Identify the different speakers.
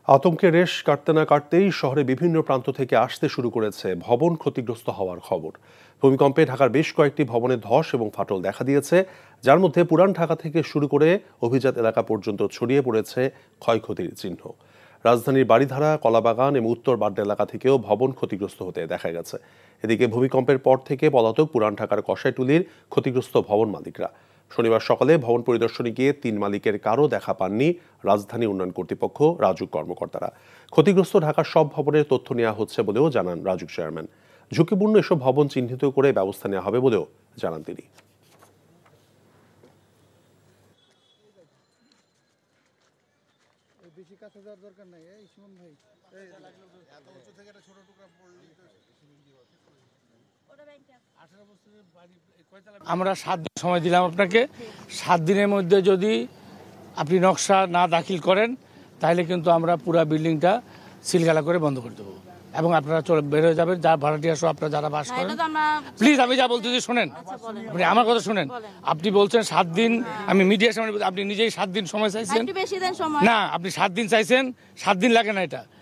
Speaker 1: আতঙ্কের রেশ কাটতে না কাটতেই শহরে বিভিন্ন প্রান্ত থেকে আসতে শুরু করেছে ভবন ক্ষতিগ্রস্ত হওয়ার খবর। ভূমিকম্পে ঢাকার বেশ কয়েকটি ভবনে ধস এবং ফাটল দেখা দিয়েছে, যার মধ্যে পুরান ঢাকা থেকে শুরু করে অভিজাত এলাকা পর্যন্ত ছড়িয়ে পড়েছে ক্ষয়ক্ষতির চিহ্ন। রাজধানীর বাড়িধারা, কলাবাগান এবং উত্তর বাড্ডা এলাকা থেকেও ভবন ক্ষতিগ্রস্ত হতে দেখা গেছে। এদিকে ভূমিকম্পের পর থেকে পলাতক পুরান ঢাকার কষাইটুলির ক্ষতিগ্রস্ত ভবন মালিকরা। শনিবার সকালে ভবন পরিদর্শনে গিয়ে ৩ মালিকের কারও দেখা পাননি রাজধানী উন্নয়ন কর্তৃপক্ষ রাজুক কর্মকর্তারা। ক্ষতিগ্রস্ত ঢাকার সব ভবনের তথ্য নেওয়া হচ্ছে বলেও জানান রাজুক চেয়ারম্যান। ঝুঁকিপূর্ণ এসব ভবন চিহ্নিত করে ব্যবস্থা নেওয়া হবে বলেও জানান তিনি।
Speaker 2: আমরা 7 দিন সময় দিলাম আপনাকে। 7 দিনের মধ্যে যদি আপনি নকশা না দাখিল করেন তাহলে কিন্তু আমরা পুরো বিল্ডিংটা সিলগালা করে বন্ধ করে দেবো এবং আপনারা চলে বের হয়ে যাবেন। যা ভাড়াটিয়া সহ আপনারা যারা বাস করেন, প্লিজ আমি যা বলতেছি শোনেন, আপনি আমার কথা শোনেন। আপনি বলছেন 7 দিন, আমি মিডিয়ার সামনে, আপনি নিজেই 7 দিন সময় চাইছেন না, আপনি 7 দিন চাইছেন, 7 দিন লাগে না। এটা